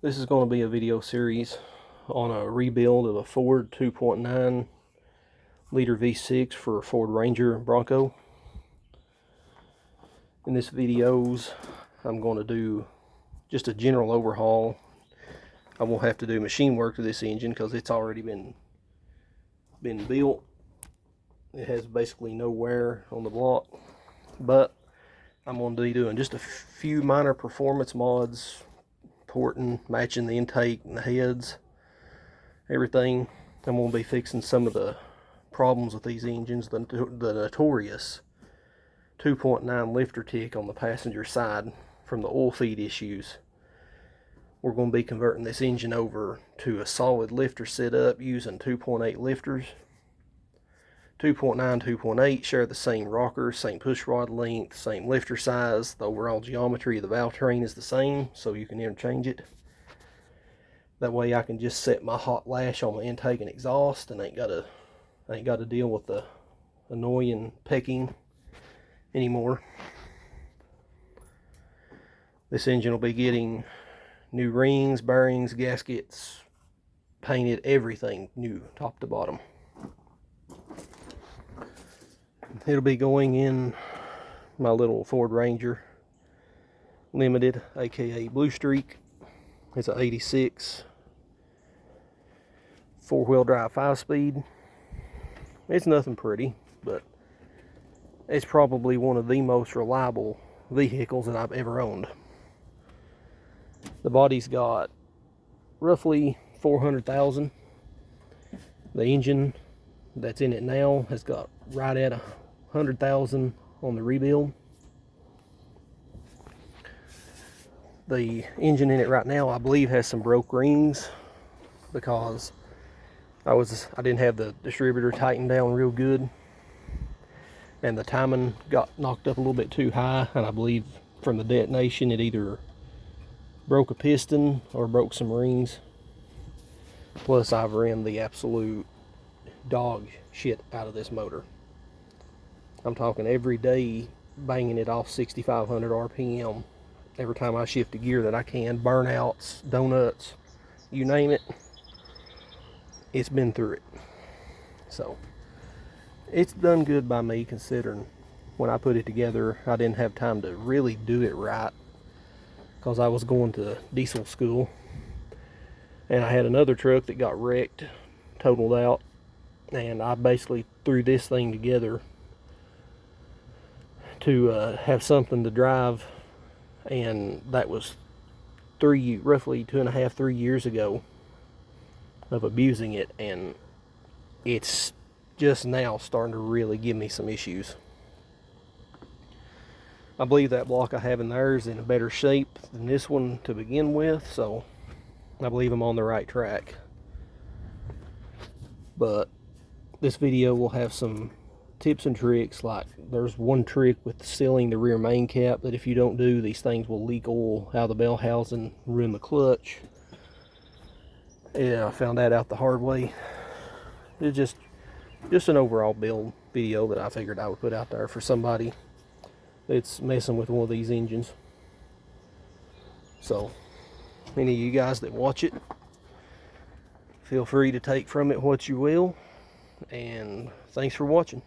This is going to be a video series on a rebuild of a Ford 2.9 liter V6 for a Ford Ranger Bronco. In this videos, I'm going to do just a general overhaul. I won't have to do machine work to this engine because it's already been built. It has basically no wear on the block, but I'm going to be doing just a few minor performance mods, porting, matching the intake and the heads, everything. I'm going to be fixing some of the problems with these engines, the notorious 2.9 lifter tick on the passenger side from the oil feed issues. We're going to be converting this engine over to a solid lifter setup using 2.8 lifters. 2.9, 2.8 share the same rocker, same push rod length, same lifter size. The overall geometry of the valve train is the same, so you can interchange it. That way I can just set my hot lash on my intake and exhaust and ain't got to deal with the annoying pecking anymore. This engine will be getting new rings, bearings, gaskets, painted, everything new top to bottom. It'll be going in my little Ford Ranger Limited, aka Blue Streak. It's an 86 four-wheel drive 5-speed. It's nothing pretty, but it's probably one of the most reliable vehicles that I've ever owned. The body's got roughly 400,000. The engine that's in it now has got right at 100,000 on the rebuild. The engine in it right now, I believe, has some broke rings because I didn't have the distributor tightened down real good, and the timing got knocked up a little bit too high, and I believe from the detonation it either broke a piston or broke some rings. Plus I've ran the absolute dog shit out of this motor. I'm talking every day banging it off 6,500 RPM every time I shift a gear that I can. Burnouts, donuts, you name it, it's been through it. So it's done good by me, considering when I put it together I didn't have time to really do it right because I was going to diesel school, and I had another truck that got wrecked, totaled out, and I basically threw this thing together to have something to drive, and that was roughly 2.5, 3 years ago of abusing it, and it's just now starting to really give me some issues. I believe that block I have in there is in a better shape than this one to begin with, so I believe I'm on the right track. But this video will have some tips and tricks. Like, there's one trick with sealing the rear main cap that if you don't do, these things will leak oil out of the bell housing, ruin the clutch. Yeah, I found that out the hard way. It's just an overall build video that I figured I would put out there for somebody that's messing with one of these engines. So any of you guys that watch it, feel free to take from it what you will, and thanks for watching.